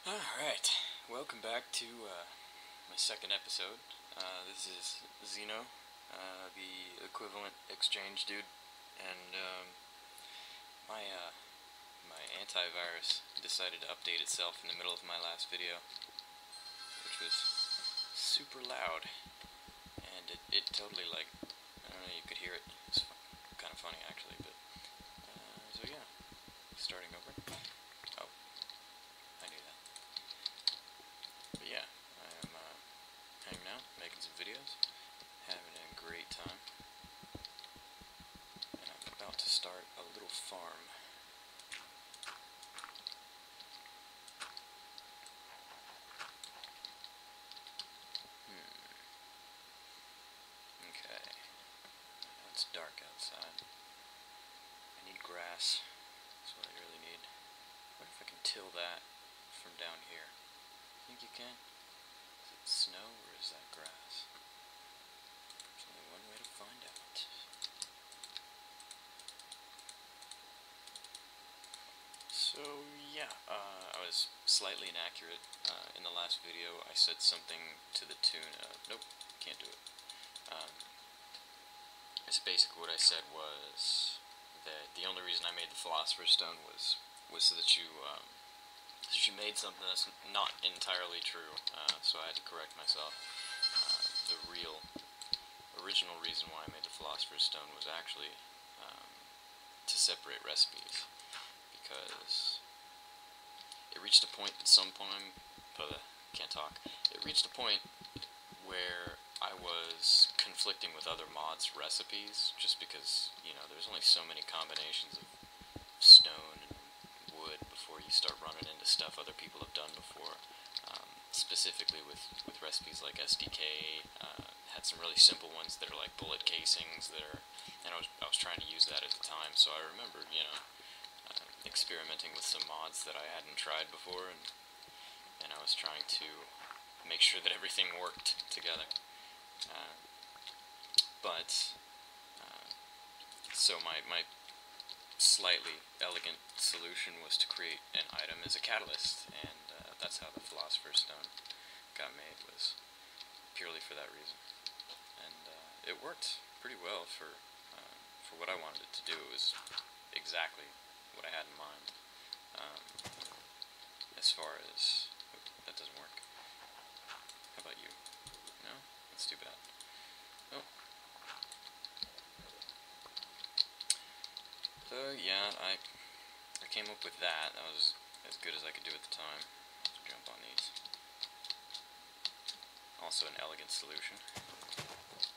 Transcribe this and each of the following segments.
Alright, welcome back to my second episode. This is Xeno, the equivalent exchange dude, and my antivirus decided to update itself in the middle of my last video, which was super loud, and it totally, like, I don't know, you could hear it. It's kind of funny actually, but so yeah, starting over. Oh, I knew that. But yeah, I am hanging out, making some videos, having a great time, and I'm about to start a little farm. Okay, now it's dark outside. I need grass, that's what I really need. What if I can till that from down here? Think you can? Is it snow or is that grass? There's only one way to find out. So yeah, I was slightly inaccurate. In the last video I said something to the tune of, nope, can't do it. It's basically what I said was that the only reason I made the Philosopher's Stone was so that you made something that's not entirely true, so I had to correct myself. The original reason why I made the Philosopher's Stone was actually to separate recipes, because it reached a point at some point, can't talk, it reached a point where I was conflicting with other mods' recipes, just because, you know, there's only so many combinations of stone and wood before you start running into stuff other people have done before. Specifically with recipes like SDK, had some really simple ones that are like bullet casings that are, and I was trying to use that at the time, so I remember, you know, experimenting with some mods that I hadn't tried before, and I was trying to make sure that everything worked together. So my slightly elegant solution was to create an item as a catalyst, and that's how the Philosopher's Stone got made, was purely for that reason. And it worked pretty well for what I wanted it to do. It was exactly what I had in mind. As far as, that doesn't work. How about you? No? That's too bad. Oh. So yeah, I came up with that. That was as good as I could do at the time. Let's jump on these. Also an elegant solution.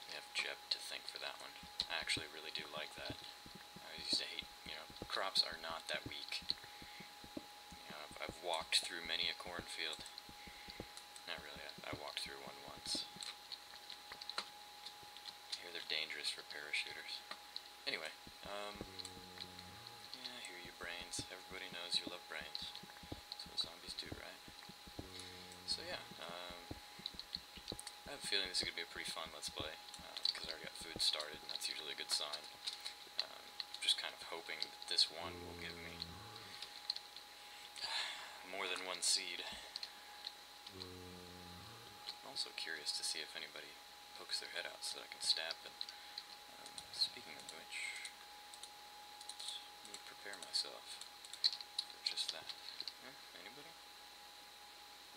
We have Jeb to thank for that one. I actually really do like that. I used to hate, you know, crops are not that weak. You know, I've walked through many a cornfield. Not really, I walked through one once. I hear they're dangerous for parachuters. Anyway, yeah, I hear you, brains. Everybody knows you love brains. That's what zombies do, right? So yeah, I have a feeling this is going to be a pretty fun Let's Play, because I already got food started, and that's usually a good sign. Just kind of hoping that this one will give me more than one seed. I'm also curious to see if anybody pokes their head out so that I can stab them. Speaking of which, let me prepare myself for just that. Anybody?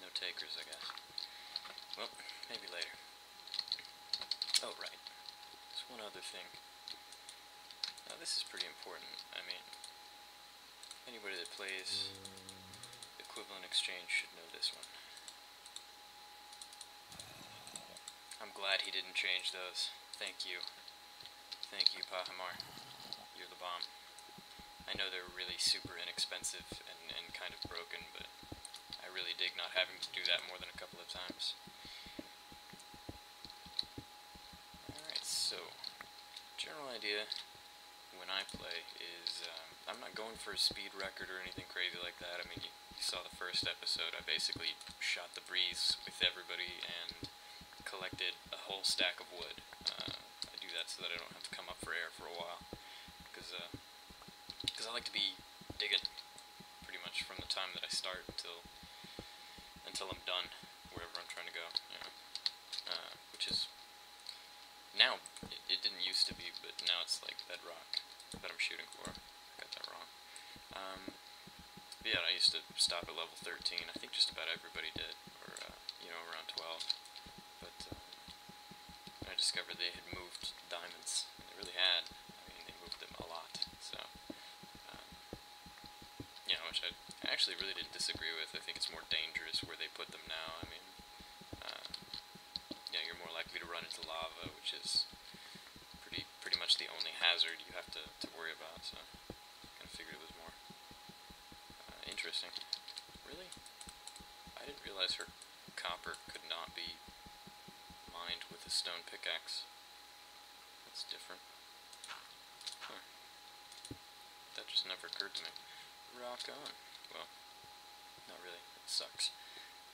No takers, I guess. Well, maybe later. Oh, right. There's one other thing. Now, this is pretty important. I mean, anybody that plays Equivalent Exchange should know this one. I'm glad he didn't change those. Thank you. Thank you, Pahamar. You're the bomb. I know they're really super inexpensive and kind of broken, but I really dig not having to do that more than a couple of times. Alright, so, general idea when I play is, I'm not going for a speed record or anything crazy like that. I mean, you saw the first episode, I basically shot the breeze with everybody and collected a whole stack of wood. I do that so that I don't have to come up for air for a while, because I like to be digging pretty much from the time that I start until until I'm done wherever I'm trying to go, you know. Which is, now, it didn't used to be, but now it's like bedrock that I'm shooting for. I got that wrong. Yeah, I used to stop at level 13. I think just about everybody did, or, you know, around 12. But, I discovered they had moved diamonds, and they really had. I mean, they moved them a lot, so, you know, which I actually really didn't disagree with. I think it's more dangerous where they put them now. I mean, yeah, you're more likely to run into lava, which is pretty much the only hazard you have to worry about, so I kind of figured it was more interesting. Really? I didn't realize her copper could not be mined with a stone pickaxe. That's different. Huh. That just never occurred to me. Rock on. Well, not really. It sucks.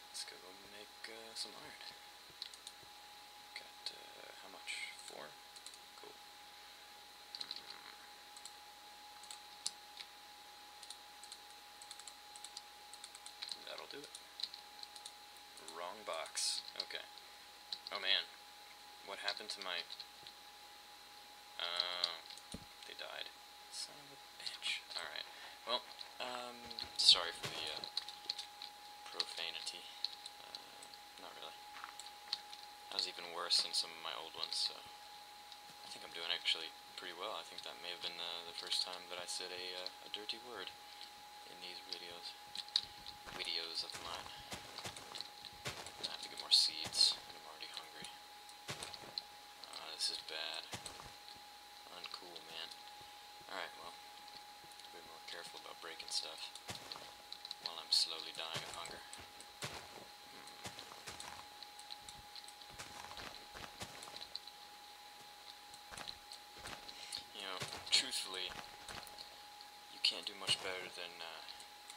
Let's go make some iron. Got, how much? 4? Cool. That'll do it. Wrong box. Okay. Oh man. What happened to my... they died. Son of a bitch. Alright. Well, sorry for the, profanity. Not really. That was even worse than some of my old ones, so... I think I'm doing actually pretty well. I think that may have been, the first time that I said a dirty word in these videos. Videos of mine. I have to get more seeds, and I'm already hungry. This is bad. Uncool, man. Alright, well, be more careful about breaking stuff while I'm slowly dying of hunger. You know, truthfully, you can't do much better than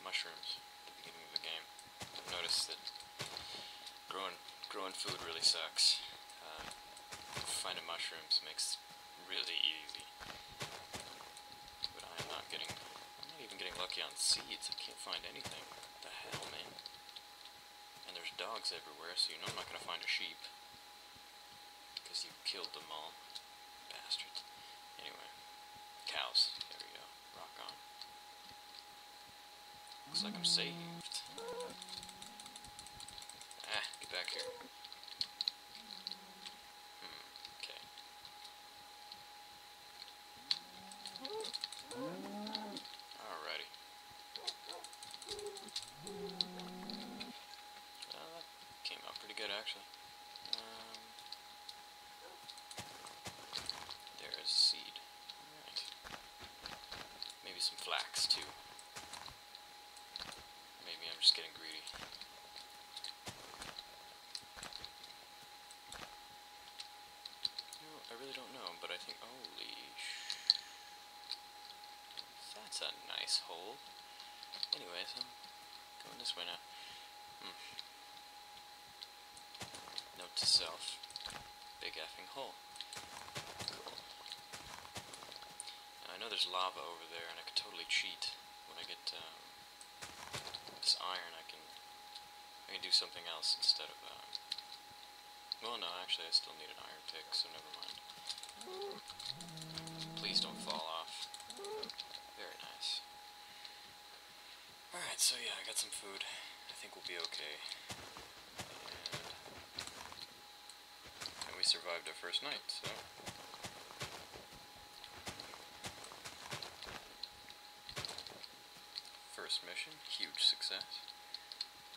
mushrooms at the beginning of the game. I've noticed that growing food really sucks. Finding mushrooms makes really easy. But I'm not even getting lucky on seeds. I can't find anything. What the hell, man? And there's dogs everywhere, so you know I'm not gonna find a sheep. Because you killed them all. Bastards. Anyway. Cows. There we go. Rock on. Looks like I'm saved. Get back here. Okay. Alrighty. Well, that came out pretty good, actually. There's a seed. Alright. Maybe some flax, too. Maybe I'm just getting greedy. I really don't know, but I think, holy that's a nice hole. Anyways, I'm going this way now. Note to self, big effing hole. Cool. Now, I know there's lava over there, and I could totally cheat. When I get this iron, I can do something else instead of, well, no, actually, I still need an iron pick, so never mind. Please don't fall off. Very nice. Alright, so yeah, I got some food. I think we'll be okay. And we survived our first night, so... First mission, huge success.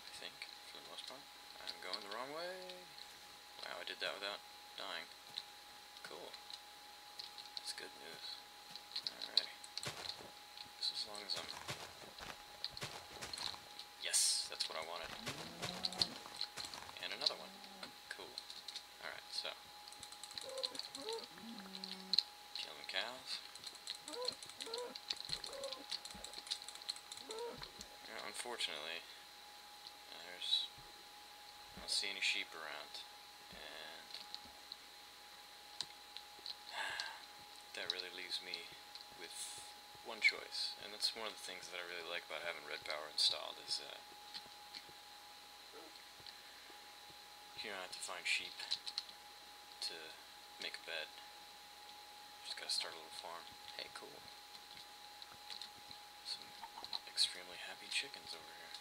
I think, for the most part. I'm going the wrong way. Wow, I did that without dying. Cool. That's good news. Alrighty. Just as long as I'm... Yes, that's what I wanted. And another one. Cool. Alright, so... Killing cows. Now, unfortunately, I don't see any sheep around. And that really leaves me with one choice, and that's one of the things that I really like about having Red Power installed, is You don't have to find sheep to make a bed. Just gotta start a little farm. Hey, cool. Some extremely happy chickens over here.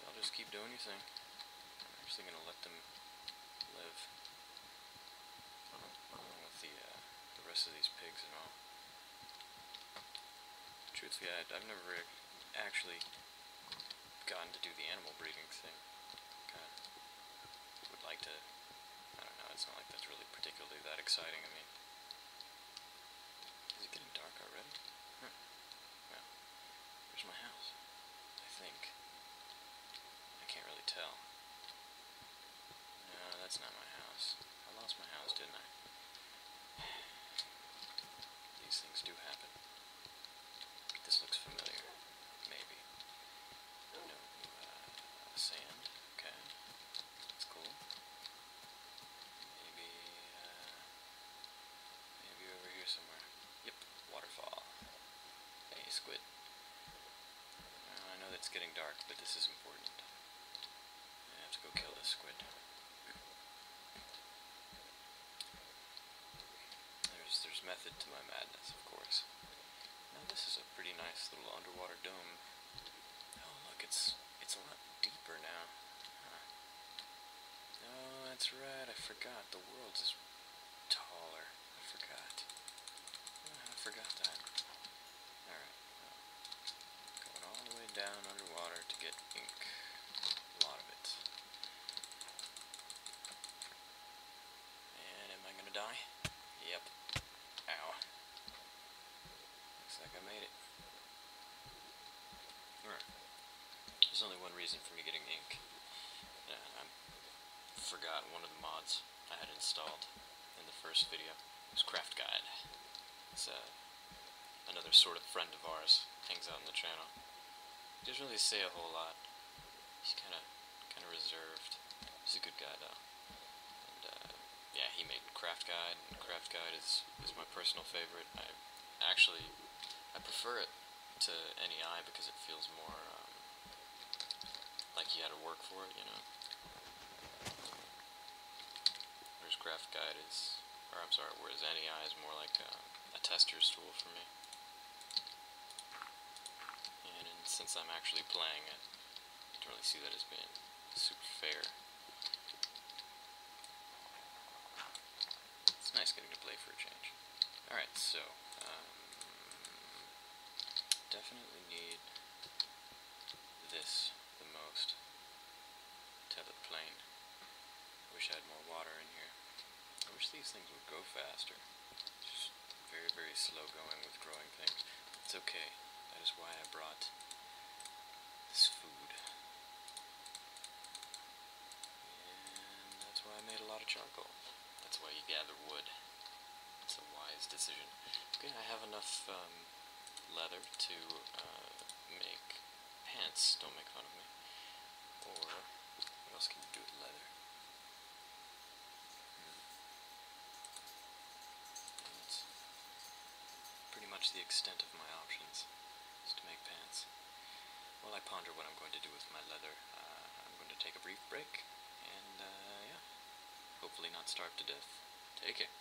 I'll just keep doing your thing. I'm actually gonna let them live. Along with the rest of these pigs and all. Truthfully, I've never actually gotten to do the animal breeding thing. Kinda would like to. I don't know, it's not like that's really particularly that exciting. I mean, is it getting dark already? Huh. Well, where's my house? I think. I can't really tell. No, that's not my house. I lost my house, didn't I? These things do happen. This looks familiar. Maybe. No, sand. Okay. That's cool. Maybe over here somewhere. Yep, waterfall. Hey, squid. I know it's getting dark, but this is important. I have to go kill this squid. There's method to my madness, of course. Now this is a pretty nice little underwater dome. Oh look, it's a lot deeper now. Huh. Oh, that's right, I forgot. The world is taller. I forgot. I forgot that. Alright, well, going all the way down underwater to get ink. A lot of it. And am I gonna die? Yep. Ow. Looks like I made it. Alright. There's only one reason for me getting ink. I forgot one of the mods I had installed in the first video. It was Craft Guide. It's another sort of friend of ours. Hangs out on the channel. He doesn't really say a whole lot. He's kind of reserved. He's a good guy though. And yeah, he made Craft Guide, and Craft Guide is my personal favorite. I prefer it to NEI because it feels more like you had to work for it, you know. Whereas Craft Guide whereas NEI is more like a tester's tool for me. And since I'm actually playing it, I don't really see that as being super fair. It's nice getting to play for a change. Alright, so, definitely need this the most. Tether plane. I wish I had more water in here. I wish these things would go faster. Just very, very slow going with growing things. It's okay. That is why I brought this food. And that's why I made a lot of charcoal. That's why you gather wood. It's a wise decision. Okay, I have enough leather to make pants. Don't make fun of me. Or, what else can you do with leather? That's pretty much the extent of my options, is to make pants. While I ponder what I'm going to do with my leather, I'm going to take a brief break, and yeah, hopefully not starve to death. Take care.